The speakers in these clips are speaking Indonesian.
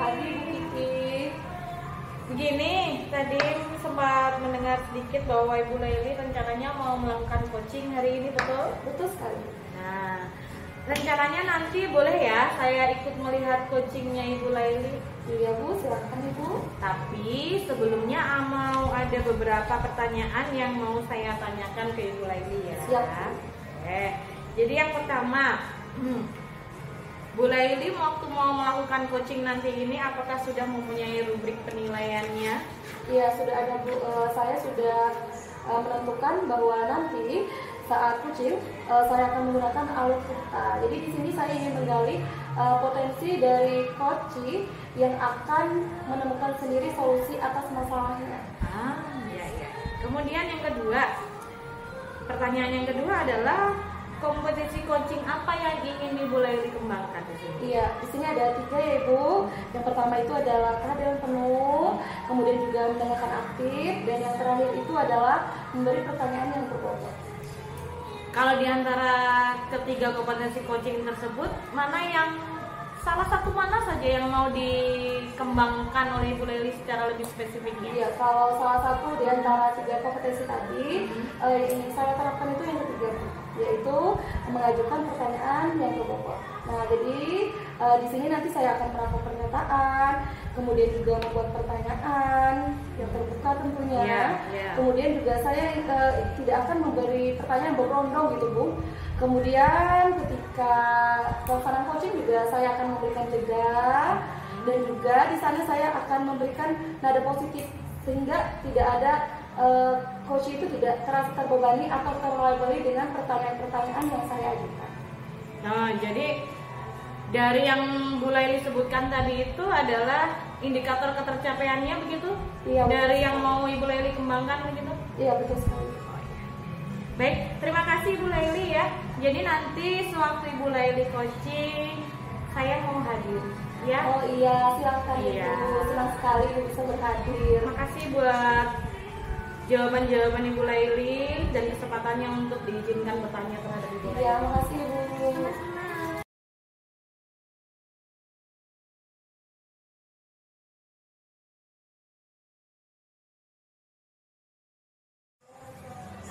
pagi Bu Kiki. Begini, tadi sempat mendengar sedikit bahwa Ibu Laili rencananya mau melakukan coaching hari ini, betul? Betul sekali. Nah, rencananya nanti boleh ya saya ikut melihat coachingnya Ibu Laili? Iya Bu, silakan Ibu. Tapi sebelumnya mau ada beberapa pertanyaan yang mau saya tanyakan ke Ibu Laili ya. Siap. Oke. Jadi yang pertama, Bu Laili waktu mau melakukan coaching nanti ini apakah sudah mempunyai rubrik penilaiannya? Iya sudah ada Bu. Saya sudah menentukan bahwa nanti saat coaching saya akan menggunakan Alkitab. Jadi di sini saya ingin menggali potensi dari coaching yang akan menemukan sendiri solusi atas masalahnya. Iya iya. Kemudian yang kedua, pertanyaan yang kedua adalah kompetisi coaching apa yang ingin Ibu Laili kembangkan di sini? Iya, di sini ada 3 ya Ibu. Yang pertama itu adalah kehadiran penuh, kemudian juga mendengarkan aktif, dan yang terakhir itu adalah memberi pertanyaan yang berbobot. Kalau di antara ketiga kompetensi coaching tersebut, salah satu mana saja yang mau dikembangkan oleh Ibu Laili secara lebih spesifiknya? Iya, kalau salah satu di antara 3 kompetensi tadi, yang ingin saya terapkan itu yang ketiga, yaitu mengajukan pertanyaan yang berbobot. Nah, jadi di sini nanti saya akan merangkum pernyataan, kemudian juga membuat pertanyaan yang terbuka tentunya. Kemudian juga saya tidak akan memberi pertanyaan berondong gitu Bu. Kemudian ketika pelaksanaan coaching juga saya akan memberikan jeda, dan juga di sana saya akan memberikan nada positif sehingga tidak ada coach itu tidak terasa terbebani atau terlabeli dengan pertanyaan-pertanyaan yang saya ajukan. Nah, jadi dari yang Bu Laili sebutkan tadi itu adalah indikator ketercapaiannya begitu? Iya. Dari yang mau Ibu Laili kembangkan begitu? Iya, betul sekali. Baik, terima kasih Ibu Laili ya. Jadi nanti sewaktu Ibu Laili coaching, saya mau hadir ya. Oh iya, silakan Iya. Ibu. Senang sekali bisa berhadir. Terima kasih buat jawaban-jawaban Ibu Laili dan kesempatannya untuk diizinkan bertanya terhadap Ibu Laili. Iya, makasih Ibu.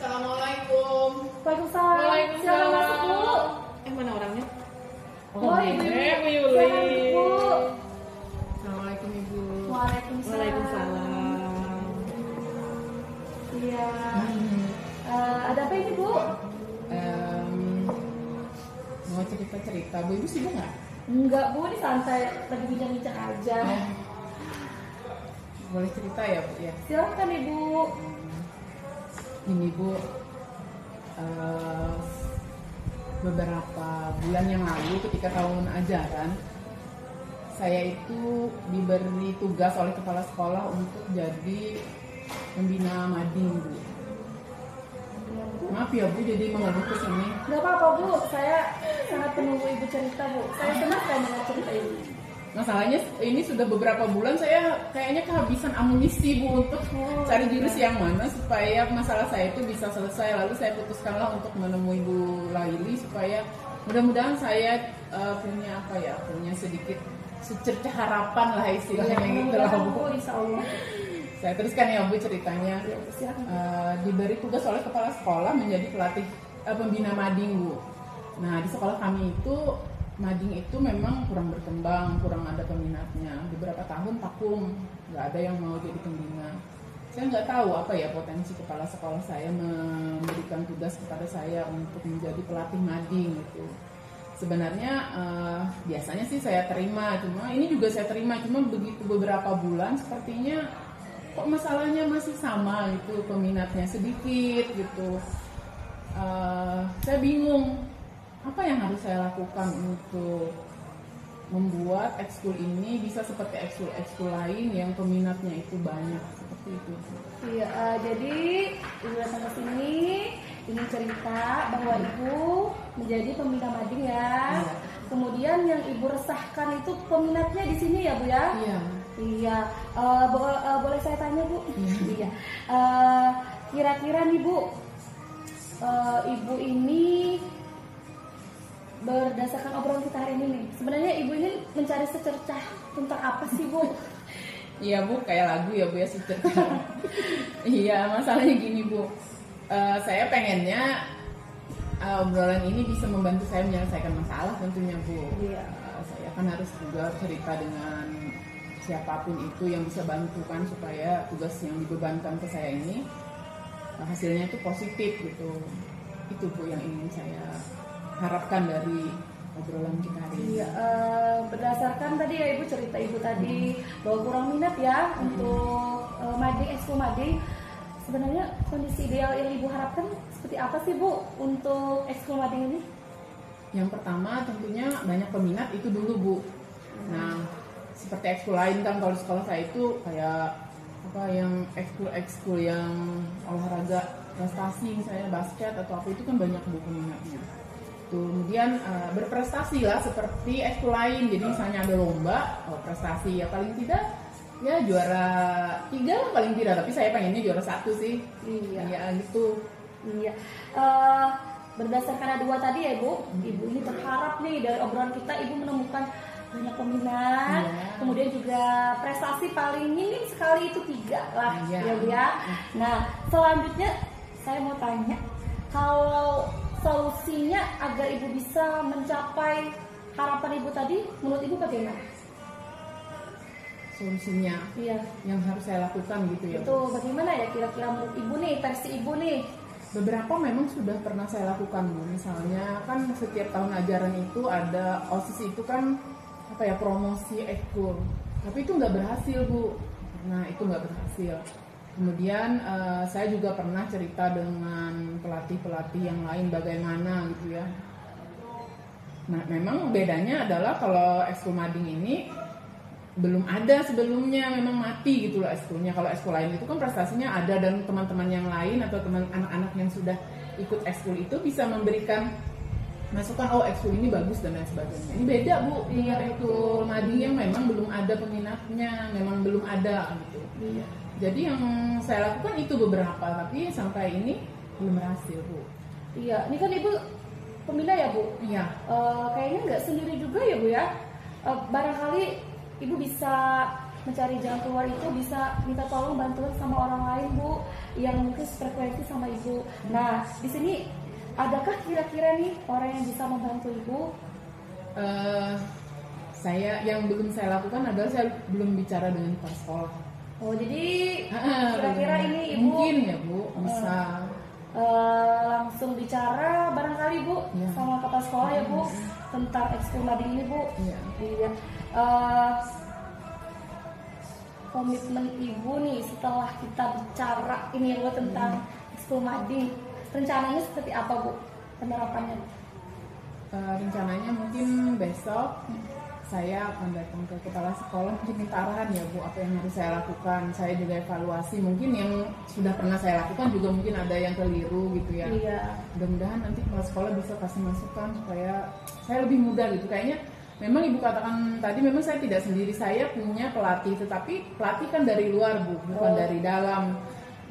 Assalamualaikum. Waalaikumsalam. Silakan masuk Bu. Mana orangnya? Oh, Ibu. Ibu Silakan Yuli. Bu. Assalamualaikum Ibu. Waalaikumsalam. Waalaikumsalam. Iya. Ada apa ini Bu? Mau cerita-cerita, Bu Ibu sibuk nggak? Enggak Bu, ini santai, lagi bincang-bincang aja. Boleh cerita ya Bu ya? Silakan Ibu. Ini Bu, beberapa bulan yang lalu ketika tahun ajaran, saya itu diberi tugas oleh kepala sekolah untuk jadi pembina mading Bu. Maaf ya Bu, jadi mengeluh ke sini. Gak apa-apa Bu, saya sangat menunggu Ibu cerita Bu. Saya senang sekali mendengar cerita Ibu. Masalahnya ini sudah beberapa bulan saya kayaknya kehabisan amunisi Bu untuk cari jurus yang mana supaya masalah saya itu bisa selesai. Lalu saya putuskanlah untuk menemui Bu Laili supaya mudah-mudahan saya punya sedikit secercah harapan lah istilahnya gitu lah Bu. Insya Allah. Saya teruskan ya Bu ceritanya. Diberi tugas oleh kepala sekolah menjadi pelatih pembina mading Bu. Nah di sekolah kami itu mading itu memang kurang berkembang, kurang ada peminatnya. Beberapa tahun vakum, nggak ada yang mau jadi pembina. Saya nggak tahu apa ya potensi kepala sekolah saya memberikan tugas kepada saya untuk menjadi pelatih mading gitu. Sebenarnya biasanya sih saya terima, cuma ini juga saya terima, cuma begitu beberapa bulan sepertinya kok masalahnya masih sama gitu, peminatnya sedikit gitu. Saya bingung apa yang harus saya lakukan untuk membuat ekskul ini bisa seperti ekskul lain yang peminatnya itu banyak seperti itu. Iya, jadi Ibu datang ke sini ingin cerita bahwa Ibu menjadi pembina mading ya. Iya. Kemudian yang Ibu resahkan itu peminatnya di sini ya Bu ya? Iya. Iya. Boleh saya tanya Bu? Iya. Iya. Kira-kira nih Bu, Ibu ini berdasarkan obrolan kita hari ini nih, sebenarnya Ibu ini mencari secercah tentang apa sih Bu? Iya Bu, kayak lagu ya Bu ya, secercah. Iya, masalahnya gini Bu, saya pengennya obrolan ini bisa membantu saya menyelesaikan masalah tentunya Bu. Iya. Saya kan harus juga cerita dengan siapapun itu yang bisa bantukan supaya tugas yang dibebankan ke saya ini hasilnya itu positif gitu. Itu Bu yang ingin saya harapkan dari obrolan kita hari ini. Iya, berdasarkan tadi ya Ibu cerita Ibu tadi bahwa kurang minat ya untuk mading, ekskul mading. Sebenarnya kondisi ideal yang Ibu harapkan seperti apa sih Bu untuk ekskul mading ini? Yang pertama tentunya banyak peminat itu dulu Bu. Nah, seperti ekskul lain kan kalau di sekolah saya itu kayak apa yang ekskul yang olahraga prestasi misalnya basket atau apa itu kan banyak Bu peminatnya. Kemudian berprestasi lah seperti ekskul lain, jadi misalnya ada lomba prestasi ya paling tidak ya juara 3 lah paling tidak, tapi saya pengennya juara 1 sih. Iya. Ya gitu. Iya. Berdasarkan ada 2 tadi ya Ibu, Ibu ini berharap nih dari obrolan kita Ibu menemukan banyak peminat, Iya. kemudian juga prestasi paling minim sekali itu 3 lah, Iya. ya Bu ya. Nah, selanjutnya saya mau tanya, kalau solusinya agar Ibu bisa mencapai harapan Ibu tadi, menurut Ibu bagaimana? Solusinya Iya. yang harus saya lakukan gitu ya. Itu bagaimana ya kira-kira menurut Ibu nih, versi Ibu nih? Beberapa memang sudah pernah saya lakukan Bu. Misalnya kan setiap tahun ajaran itu ada OSIS itu kan apa ya promosi ekskul. Tapi itu nggak berhasil Bu. Nah itu nggak berhasil. Kemudian saya juga pernah cerita dengan pelatih-pelatih yang lain bagaimana gitu ya. Nah memang bedanya adalah kalau ekskul mading ini belum ada sebelumnya, memang mati gitu loh ekskulnya. Kalau ekskul lain itu kan prestasinya ada dan teman-teman yang lain atau teman anak-anak yang sudah ikut ekskul itu bisa memberikan masukan, oh ekskul ini bagus dan lain sebagainya. Ini beda Bu, dengan ekskul mading yang memang belum ada peminatnya, memang belum ada gitu. Iya. Jadi yang saya lakukan itu beberapa, tapi sampai ini belum berhasil Bu. Iya, ini kan Ibu pembina ya Bu? Iya. Kayaknya nggak sendiri juga ya Bu ya. Barangkali Ibu bisa mencari jalan keluar itu, bisa minta tolong bantuan sama orang lain Bu yang mungkin frekuensi sama Ibu. Nah, di sini adakah kira-kira nih orang yang bisa membantu Ibu? Saya yang belum saya lakukan adalah saya belum bicara dengan kepala sekolah. Oh, jadi kira-kira ini Ibu mungkin ya Bu bisa langsung bicara barangkali Bu Ya. sama kepala sekolah ya Bu tentang ekskul mading ini Bu. Iya. Iya. Komitmen Ibu nih setelah kita bicara ini ya Bu tentang ekskul mading, rencananya seperti apa Bu penerapannya? Rencananya mungkin besok saya akan datang ke kepala sekolah untuk minta arahan ya Bu apa yang harus saya lakukan. Saya juga evaluasi mungkin yang sudah pernah saya lakukan juga mungkin ada yang keliru gitu ya. Iya. Mudah-mudahan nanti kepala sekolah bisa kasih masukan supaya saya lebih mudah gitu. Kayaknya memang Ibu katakan tadi memang saya tidak sendiri, saya punya pelatih, tetapi pelatih kan dari luar Bu, bukan dari dalam.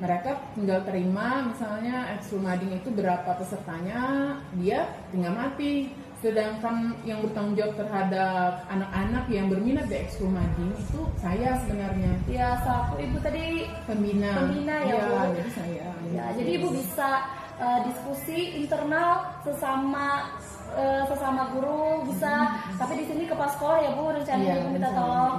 Mereka tinggal terima misalnya ekskul mading itu berapa pesertanya, dia tinggal mati. Sedangkan yang bertanggung jawab terhadap anak-anak yang berminat di ekskul mading itu saya sebenarnya. Ya, selaku Ibu tadi Pembina ya Bu. jadi saya. Ya, jadi Ibu bisa diskusi internal sesama guru bisa, tapi di sini kepala sekolah ya Bu rencananya Iya, Ibu minta insya Allah, tolong.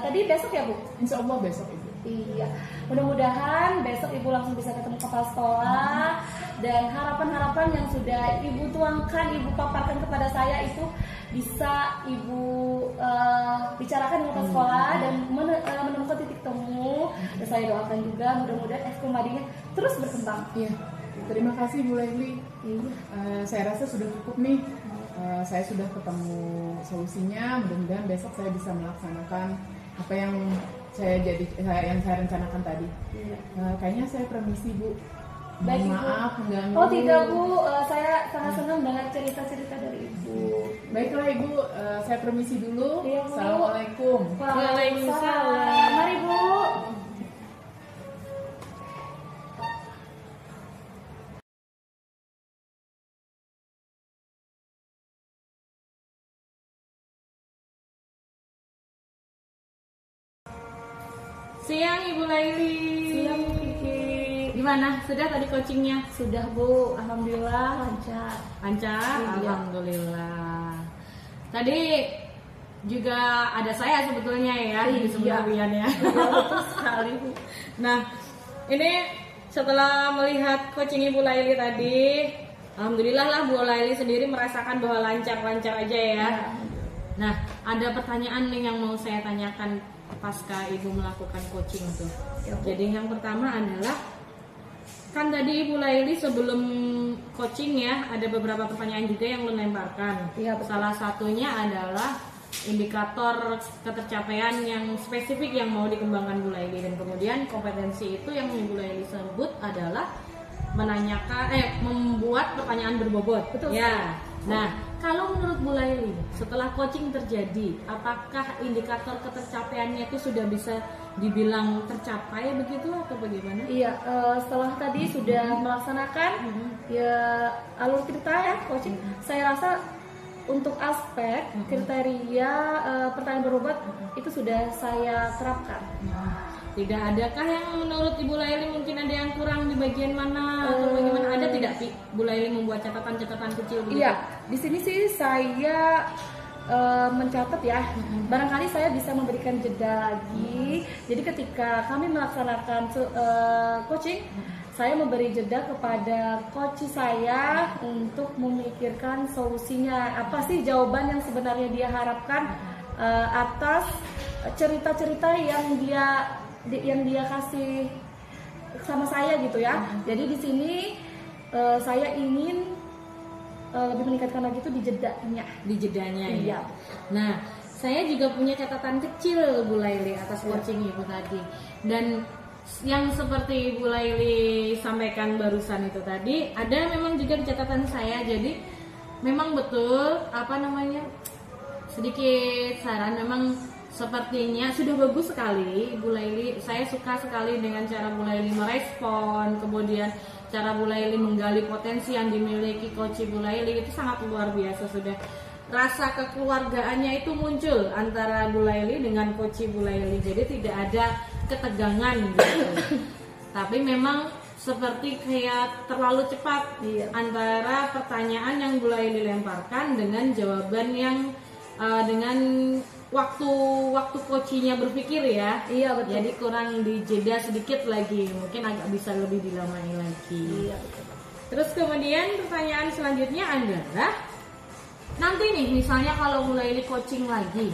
Tadi besok ya Bu? Insya Allah besok Ibu. Iya, mudah-mudahan besok Ibu langsung bisa ketemu kepala sekolah dan harapan-harapan yang sudah Ibu tuangkan, Ibu paparkan kepada saya itu bisa Ibu bicarakan dengan kepala sekolah dan menemukan titik temu. Dan saya doakan juga mudah-mudahan ekskul madingnya terus berkembang. Iya. Terima kasih Bu Leslie. Iya. Saya rasa sudah cukup nih. Saya sudah ketemu solusinya. Mudah-mudahan besok saya bisa melaksanakan apa yang saya rencanakan tadi. Iya. Kayaknya saya permisi Bu. Baik, Ibu. Maaf mengganggu. Oh tidak Bu, saya sangat senang dengan cerita-cerita dari Ibu. Baiklah Ibu, saya permisi dulu. Iya, Bu. Assalamualaikum. Waalaikumsalam. Mari Bu. Siang Ibu Laili. Siang Kiki. Gimana? Sudah tadi coachingnya? Sudah Bu, alhamdulillah lancar. Lancar? Iya. Alhamdulillah. Tadi juga ada saya sebetulnya ya di sebelah Wian ya. Betul sekali Bu. Nah, ini setelah melihat coaching Ibu Laili tadi, alhamdulillah lah Bu Laili sendiri merasakan bahwa lancar-lancar aja ya. Nah, ada pertanyaan nih yang mau saya tanyakan pasca Ibu melakukan coaching tuh. Jadi yang pertama adalah, kan tadi Ibu Laili sebelum coaching ya, ada beberapa pertanyaan juga yang melemparkan. Iya, betul. Salah satunya adalah indikator ketercapaian yang spesifik yang mau dikembangkan Bu Laili, dan kemudian kompetensi itu yang Ibu Laili sebut adalah membuat pertanyaan berbobot. Betul. Ya. Nah, kalau menurut Bu Laili setelah coaching terjadi, apakah indikator ketercapaiannya itu sudah bisa dibilang tercapai begitu atau bagaimana? Iya, setelah tadi sudah melaksanakan ya alur cerita ya coaching, saya rasa untuk aspek kriteria pertanyaan berobat itu sudah saya terapkan. Tidak adakah yang menurut Ibu Laili mungkin ada yang kurang di bagian mana atau bagaimana? Ada tidak Bu Laili membuat catatan-catatan kecil begitu? Iya, di sini sih saya mencatat ya, barangkali saya bisa memberikan jeda lagi. Jadi ketika kami melaksanakan coaching, saya memberi jeda kepada coach saya untuk memikirkan solusinya, apa sih jawaban yang sebenarnya dia harapkan atas cerita-cerita yang dia kasih sama saya gitu ya. Jadi di sini saya ingin lebih meningkatkan lagi itu di jedanya. Ya. Iya. Nah, saya juga punya catatan kecil Bu Laili atas coaching Ibu tadi. Dan yang seperti Ibu Laili sampaikan barusan itu tadi, ada memang juga di catatan saya. Jadi memang betul sedikit saran, memang sepertinya sudah bagus sekali Bu Laili. Saya suka sekali dengan cara Bu Laili merespon, kemudian cara Bu Laili menggali potensi yang dimiliki coach Bu Laili itu sangat luar biasa. Sudah rasa kekeluargaannya itu muncul antara Bu Laili dengan coach Bu Laili. Jadi tidak ada ketegangan gitu. Tapi memang seperti kayak terlalu cepat antara pertanyaan yang Bu Laili lemparkan dengan jawaban yang dengan waktu coachnya berpikir ya. Iya betul. Jadi kurang dijeda sedikit lagi, mungkin agak bisa lebih dilamai lagi. Iya betul. Terus kemudian pertanyaan selanjutnya adalah, nanti nih misalnya kalau mulai coaching lagi,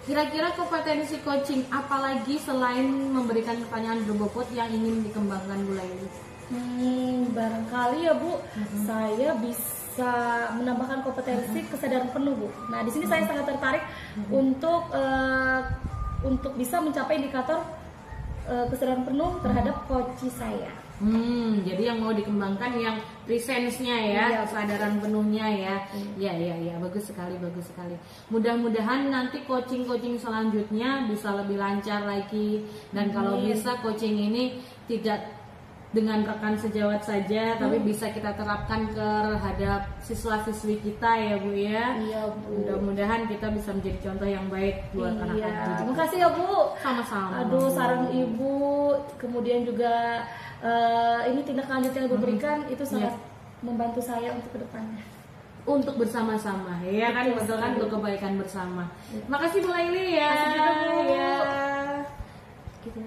kira-kira kompetensi coaching apalagi selain memberikan pertanyaan berbobot yang ingin dikembangkan Bu Laili? Barangkali ya Bu, saya bisa menambahkan kompetensi kesadaran penuh Bu. Nah di sini saya sangat tertarik untuk bisa mencapai indikator kesadaran penuh terhadap coach saya. Jadi yang mau dikembangkan yang presence-nya ya, kesadaran penuhnya ya. Iya, bagus sekali. Mudah-mudahan nanti coaching selanjutnya bisa lebih lancar lagi, dan kalau bisa coaching ini tidak dengan rekan sejawat saja, tapi bisa kita terapkan terhadap siswa-siswi kita ya Bu ya. Iya Bu. Mudah-mudahan kita bisa menjadi contoh yang baik buat anak-anak didik. Terima kasih ya Bu. Sama-sama. Aduh, saran Ibu, kemudian juga ini tindak lanjut yang Ibu berikan itu sangat membantu saya untuk kedepannya. Untuk bersama-sama, ya kan, betul kan, untuk kebaikan bersama. Makasih Bu Laili ya. Makasih juga Bu. Ya. Gitu.